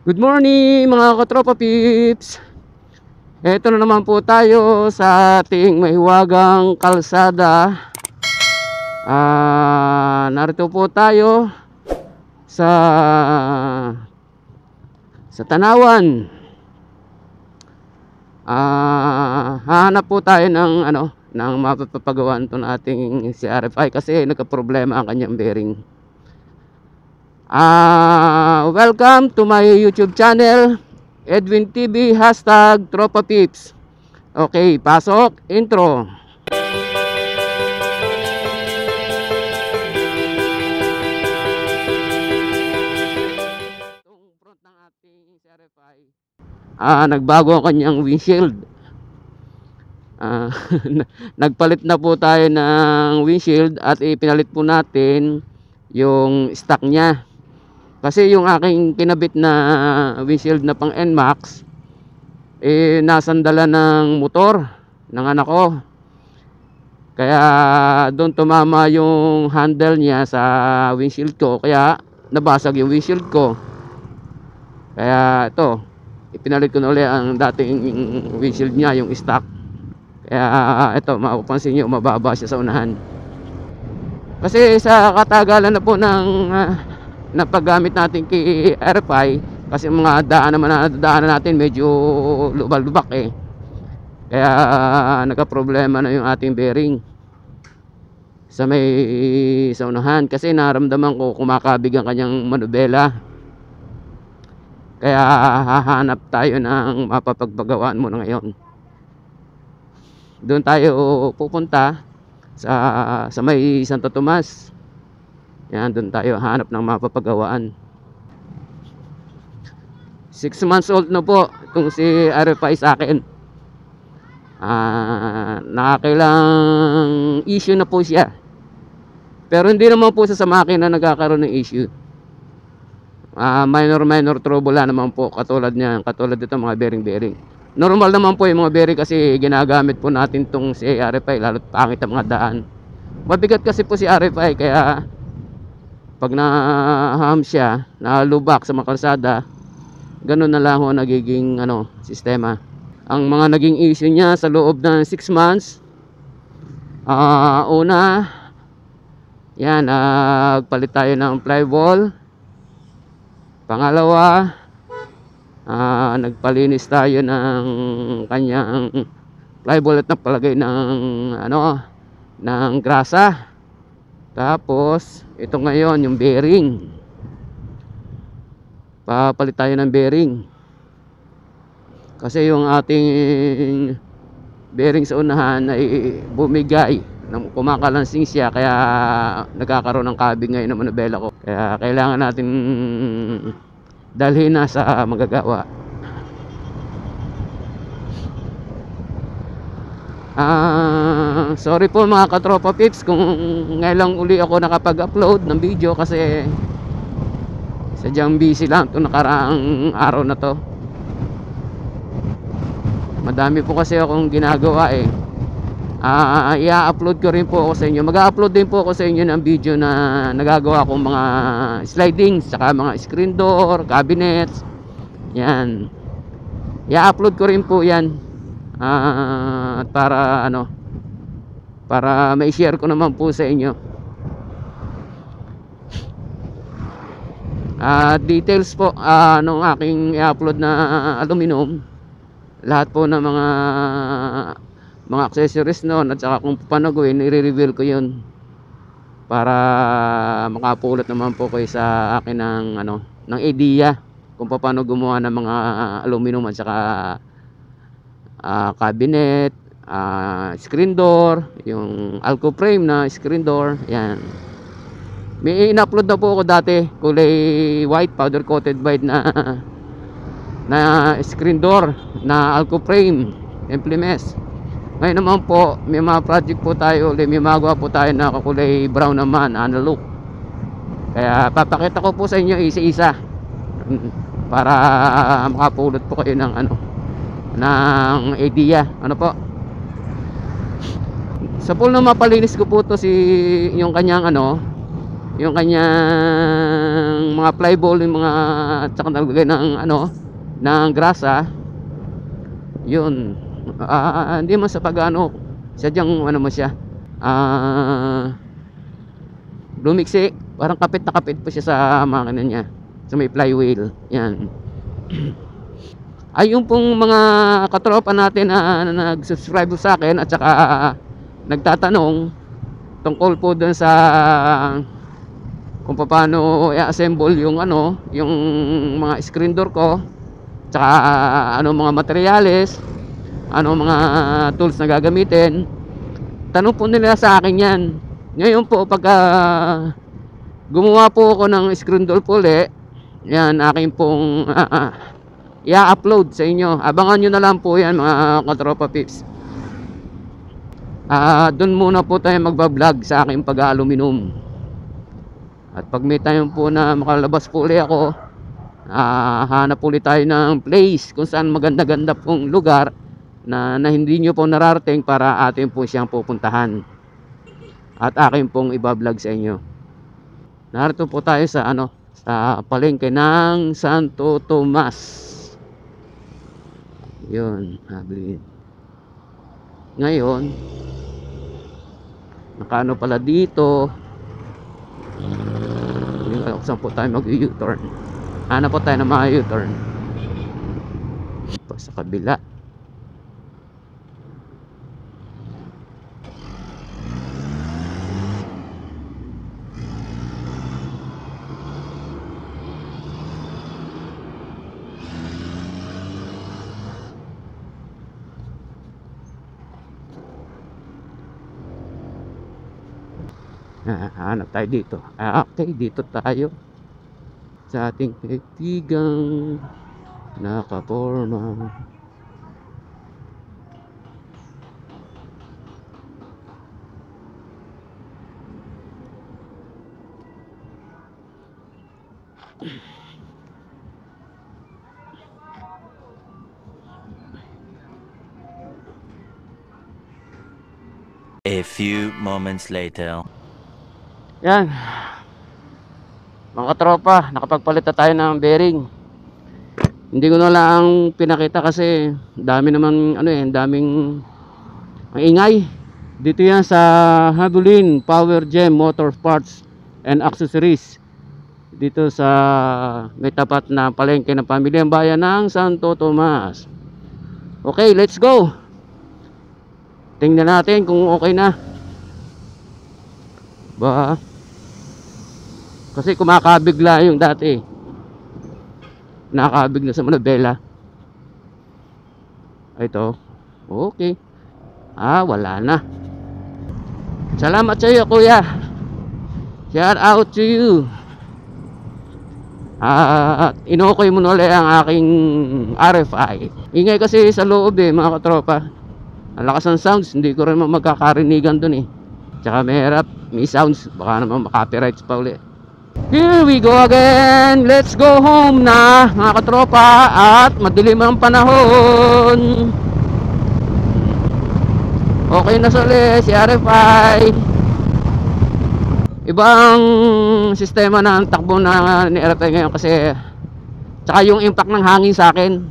Good morning mga katropa pips. Ito na naman po tayo sa ating mahiwagang kalsada. Narito po tayo sa Tanawan. Hahanap po tayo ng ng mapapagawan to na ating si RFI kasi nagka-problema ang kanyang bearing. Welcome to my YouTube channel, Edwin TV, #TropaPips. Okay, pasok, intro. Itong front ng ating RFI, nagbago ang kanyang windshield. Nagpalit na po tayo ng windshield at ipinalit po natin yung stock niya. Kasi yung aking kinabit na windshield na pang NMAX nasandala ng motor ng anak ko. Kaya doon tumama yung handle niya sa windshield ko, kaya nabasag yung windshield ko. Kaya ito, ipinalit ko na ulit ang dating windshield niya, yung stock. Kaya ito, mapapansin nyo, mababa siya sa unahan. Kasi sa katagalan na po ng na paggamit natin kay RFI, kasi mga daanan natin medyo lubak-lubak kaya nagka-problema na yung ating bearing sa unahan, kasi naramdaman ko kumakabig ang kanyang manubela. Kaya hahanap tayo ng mapapagpagawaan muna ngayon. Doon tayo pupunta sa may Santo Tomas. Yan, doon tayo hanap ng mapapagawaan. 6 months old na po itong si RFI sa akin. Nakakailang issue na po siya. Pero hindi naman po sa makina nagkakaroon ng issue. Minor trouble lang naman po, katulad dito mga bearing. Normal naman po yung mga bearing kasi ginagamit po natin itong si RFI, lalo't pangit ang mga daan. Mabigat kasi po si RFI, kaya pag na-ham siya, nalubak sa mga kalsada, ganun na lang ho nagiging sistema. Ang mga naging issue niya sa loob ng 6 months, una, yan, nagpalit tayo ng flywall. Pangalawa, nagpalinis tayo ng kanyang flywall at nagpalagay ng grasa. Tapos ito ngayon yung bearing, papalit tayo ng bearing kasi yung ating bearing sa unahan ay bumigay, kumakalansing siya, kaya nagkakaroon ng kabig ngayon ng manubela ko. Kaya kailangan natin dalhin na sa magagawa. Sorry po mga katropa pips kung ngayon lang uli ako nakapag-upload ng video, kasi sadyang busy lang itong nakaraang araw na to. Madami po kasi akong ginagawa i-upload ko rin po ako sa inyo. Mag-upload din po ako sa inyo ng video na nagagawa kong mga slidings, saka mga screen door, cabinets. Yan, i-upload ko rin po yan. At para ma-share ko naman po sa inyo. Details po nung aking i-upload na aluminum, lahat po ng mga accessories noon at saka kung paano gawin, i-reveal ko yun para makapulot naman po kayo sa akin ng idea kung paano gumawa ng mga aluminum at saka cabinet, screen door, yung alco frame na screen door. Yan, may in-upload na po ako dati, kulay white, powder coated white na screen door na alco frame implements. Ngayon naman po may mga project po tayo, may magawa po tayo na kulay brown naman, look. Kaya papakita ko po sa inyo isa-isa para makapulot po kayo ng ng idea. Po, sa pool na mapalinis ko po to yung kanyang yung kanyang ng mga flyball, yung mga tsaka naglagay ng ano, ng grasa. Yun. Hindi man sa pag-ano, sadyang ano mo siya. Lumiksi, parang kapit na kapit po siya sa makina niya. Sa may flywheel. Yan. Ay yung pong mga katropa natin na nag-subscribe sa akin at saka nagtatanong tungkol po dun sa kung paano i-assemble yung ano, yung mga screen door ko, tsaka ano mga materyales, ano mga tools na gagamitin. Tanong po nila sa akin yan. Ngayon po pagka gumawa po ako ng screen door po ulit, yan akin pong i-upload sa inyo. Abangan nyo na lang po yan mga katropa pips. Doon muna po tayo magbablog sa aking pag-aluminum. At pag may time po na makalabas po ulit ako, hanap ulit tayo ng place kung saan maganda-ganda pong lugar na hindi nyo po nararating para atin po siyang pupuntahan. At akin pong ibablog sa inyo. Narito po tayo sa ano, sa palengke ng Santo Tomas. Yun, hablin. Ngayon, nakaano pala dito. Saan po tayo mag-U-turn? Hanap po tayo ng mga U-turn. Pa sa kabila. Hanap tayo dito. Okay, dito tayo sa ating kaibigang nakaporma. A few moments later. Yan. Mga katropa, nakapagpalit na tayo ng bearing. Hindi ko na lang pinakita kasi dami naman ano daming ang ingay. Dito yan sa Habulin Power Gem Motor Parts and Accessories. Dito sa may tapat na palengke ng Pamilyang Bayan ng Santo Tomas. Okay, let's go. Tingnan natin kung okay na. Ba? Kasi kumakabigla yung dati. Nakakabig na sa manabela. Ito. Okay. Wala na. Salamat sa iyo, kuya. Shout out to you. Inokoy mo na ulit ang aking RFI. Ingay kasi sa loob mga katropa. Ang lakas ng sounds, hindi ko rin magkakarinigan dun Tsaka may sounds, baka naman makapirights pa ulit. Here we go again. Let's go home na mga katropa. At madilim ang panahon. Okay na sali si RFI. Ibang sistema ng takbo na ni RFI ngayon kasi tsaka yung impact ng hangin sa akin.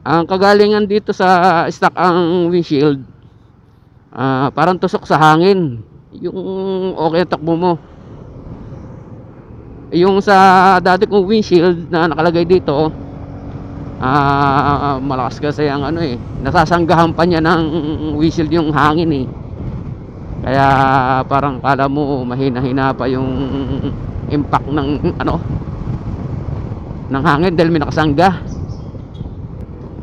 Ang kagalingan dito sa stock ang windshield, parang tusok sa hangin. Yung okay na takbo mo. Yung sa dati kong windshield na nakalagay dito, malakas kasi ang nasasanggahan pa niya ng windshield yung hangin Kaya parang kala mo mahina-hina pa yung impact ng ng hangin dahil may nakasangga.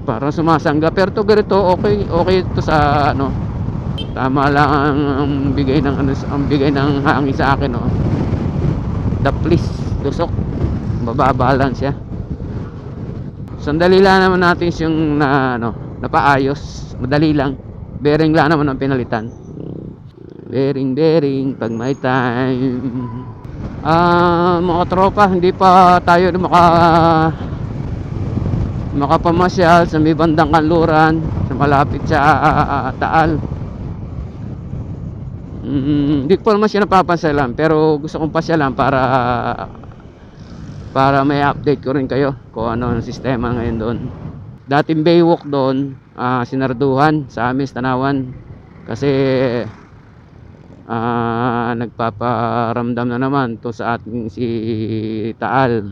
Parang sumasangga, pero to ganito okay ito sa tama lang ang bigay ng ang bigay ng hangin sa akin the please tusok, mababa lang siya. Sandali lang naman natin yung napaayos, madali lang. Bearing lang naman ang pinalitan. Bearing pag may time. Mga tropa, hindi pa tayo makapamasyal sa may bandang kanluran, sa malapit sa Taal. Hindi ko pa naman siya napapasyalan, pero gusto kong pasyalan para para may update ko rin kayo kung ano ang sistema ngayon doon. Dating baywalk doon, sinarduhan sa amin sa Tanawan kasi nagpaparamdam na naman to sa ating si Taal,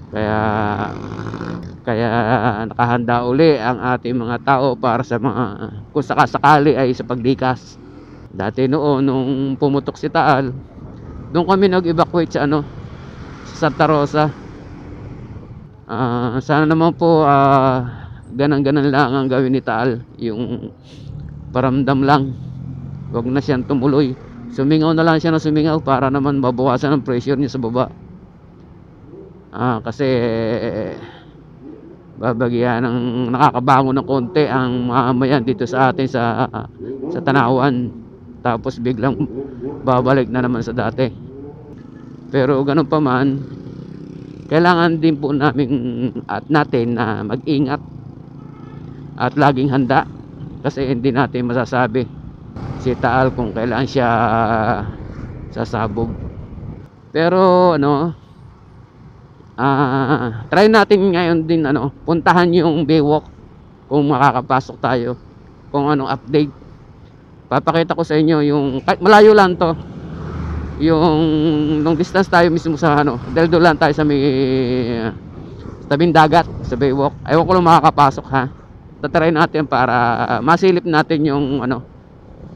kaya nakahanda uli ang ating mga tao para sa mga kung sakasakali ay sa paglikas. Dati noon nung pumutok si Taal, doon kami nag-evacuate sa sa Santa Rosa. Sana naman po ganan-ganan lang ang gawin ni Taal, yung paramdam lang, wag na siyang tumuloy. Sumingaw na lang siya na sumingaw para naman mabawasan ang pressure niya sa baba. Kasi babagyan ng nakakabangon ng konti ang mamamayan dito sa atin sa Tanawan, tapos biglang babalik na naman sa dati. Pero ganun pa man, kailangan din po natin na mag-ingat at laging handa, kasi hindi natin masasabi si Taal kung kailan siya sasabog. Pero try natin ngayon din puntahan yung baywalk kung makakapasok tayo, kung anong update. Papakita ko sa inyo yung kahit malayo lang to, yung long distance tayo mismo sa dahil doon lang tayo sa may tabing dagat sa baywalk. Ayaw ko lang makakapasok ha. Tatry natin para masilip natin yung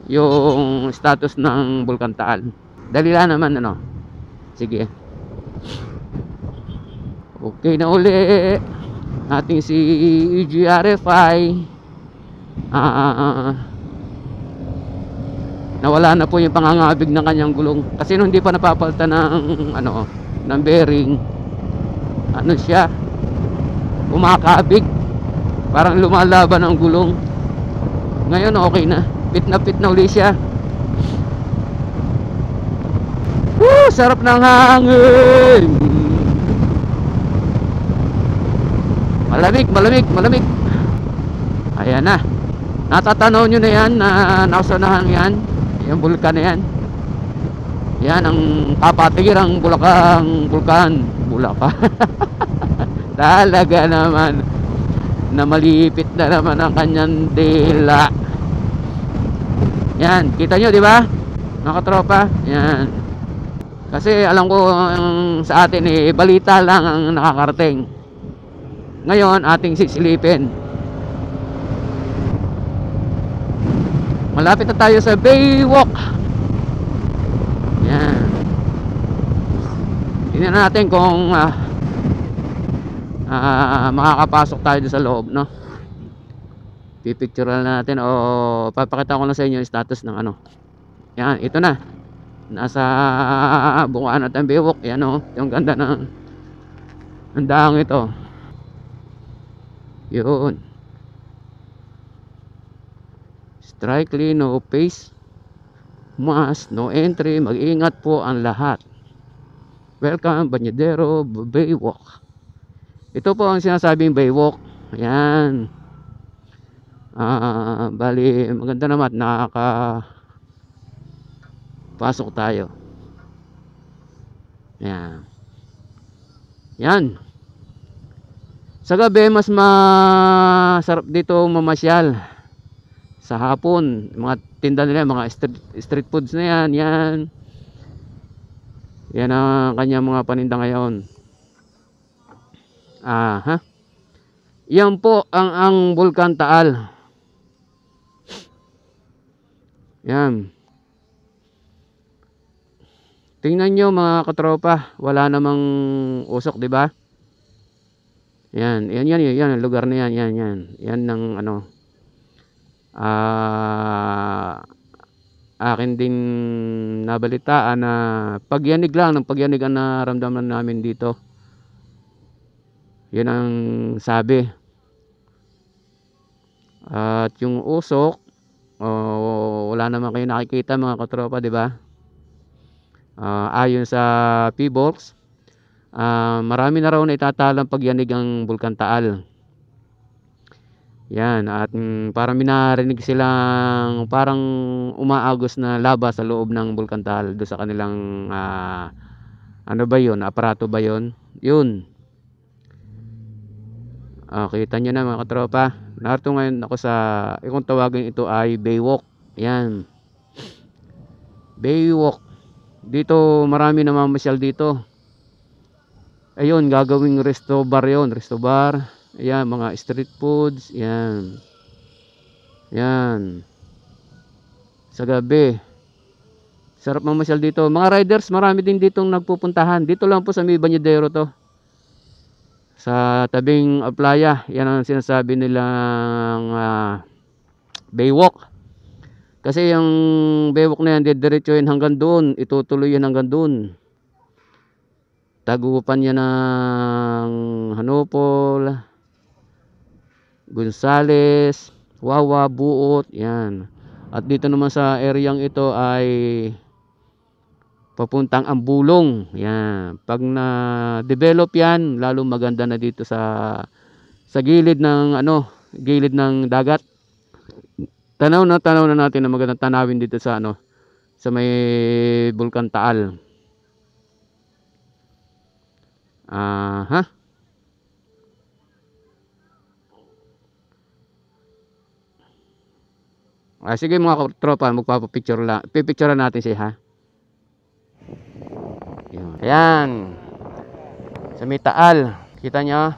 yung status ng Bulkan Taal. Dali lang naman sige. Okay na uli ating si EGRFI. Nawala na po yung pangangabig ng kanyang gulong kasi nung hindi pa napapalitan ng bearing, siya umakabig, parang lumalaban ang gulong. Ngayon okay na, fit na uli siya. Woo! Sarap ng hangin, malamig. Ayan na, natatanaw nyo na yan na nakasanahan yan, yung bulkan na yan. Yan ang kapatigirang Bulacan. Talaga naman na malipit na naman ang kanyang dila. Yan, kita nyo di ba mga katropa? Yan, kasi alam ko sa atin balita lang ang nakakarating. Ngayon ating sisilipin. Malapit na tayo sa baywalk. Yan, tingnan natin kung makakapasok tayo sa loob, pipicturean natin o papakita ko na sa inyo yung status ng yan, ito na, nasa bukaan natin baywalk. Yan yung ganda ng daang ito. Yun, strictly no pace, must no entry, mag-ingat po ang lahat. Welcome Banyadero Baywalk. Ito po ang sinasabing baywalk. Ayan, bali maganda naman, nakakapasok tayo. Yan, sa gabi mas masarap dito mamasyal. Sa hapon, mga tinda nila, mga street foods na yan ang kanyang mga paninda ngayon. Yan po ang Bulkan Taal. Yan, tingnan nyo mga katropa, wala namang usok, di ba? Yan ang lugar na yan ng akin din nabalitaan na pagyanig ang naramdaman namin dito. Yun ang sabi. At yung usok, wala naman kayo nakikita mga katropa, di ba? Ayon sa PBOX, marami na raw na itatalang pagyanig ang Bulkan Taal. Yan, at parang minarinig silang parang umaagos na laba sa loob ng Bulkan Taal, doon sa kanilang Ano ba yun? Aparato ba yun? Yun. Kita nyo na mga katropa. Narito ngayon ako sa, kung tawagin ito ay Baywalk. Yan. Baywalk. Dito marami namamasyal dito. Ayun, gagawing resto bar yun. Resto bar. Ayan, mga street foods. Yan. Yan. Sa gabi. Sarap mamasyal dito. Mga riders, marami din ditong nagpupuntahan. Dito lang po sa May Bañadero to. Sa tabing playa. Yan ang sinasabi nilang Baywalk. Kasi yung Baywalk na yan, didiretso yun hanggang doon. Itutuloy yan hanggang doon. Tagupan yan ng Hanupol, Gonzales, Wawa, Buot, yan. At dito naman sa areang ito ay papuntang Ambulong, yan. Pag na-develop yan, lalo maganda na dito sa gilid ng gilid ng dagat. Tanaw na natin na magandang tanawin dito sa sa may Bulkan Taal. Sige mga tropa, magpapapicture lang. Pipicturean natin siya, ha. Ayan. Sa may Taal. Kita nyo?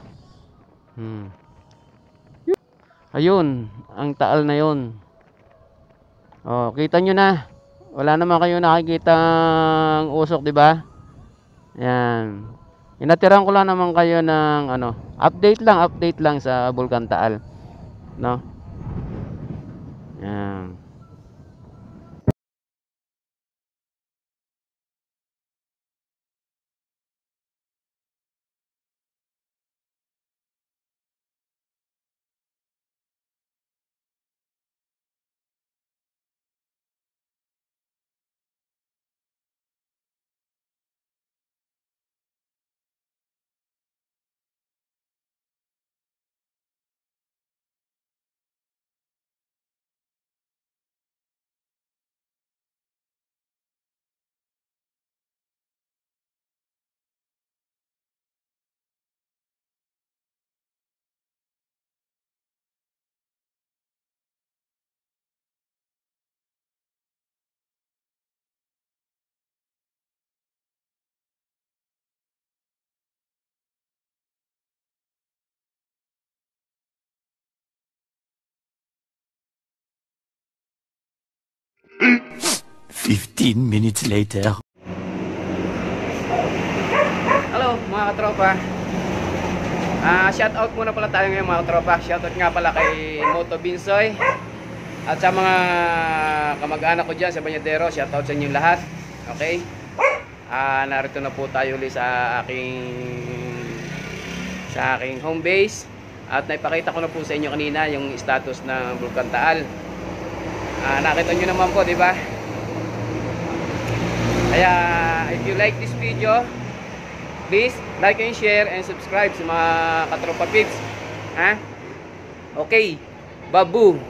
Ayun, ang Taal na yun. Kita nyo na. Wala naman kayo nakikitang usok, di ba? Yan. Inatiran ko lang naman kayo ng update lang sa Bulkan Taal. No? Yan. Fifteen minutes later. Hello mga katropa. Shout out muna pala tayo ngayon mga katropa. Shout out nga pala kay Moto Binsoy at sa mga kamag-anak ko dyan sa Bañadero. Shout out sa inyo lahat. Okay? Narito na po tayo ulit sa aking home base. At naipakita ko na po sa inyo kanina yung status ng Bulkan Taal. Nakita nyo naman po, di ba? Kaya if you like this video, please like and share and subscribe sa mga katropa pips. Okay, babu.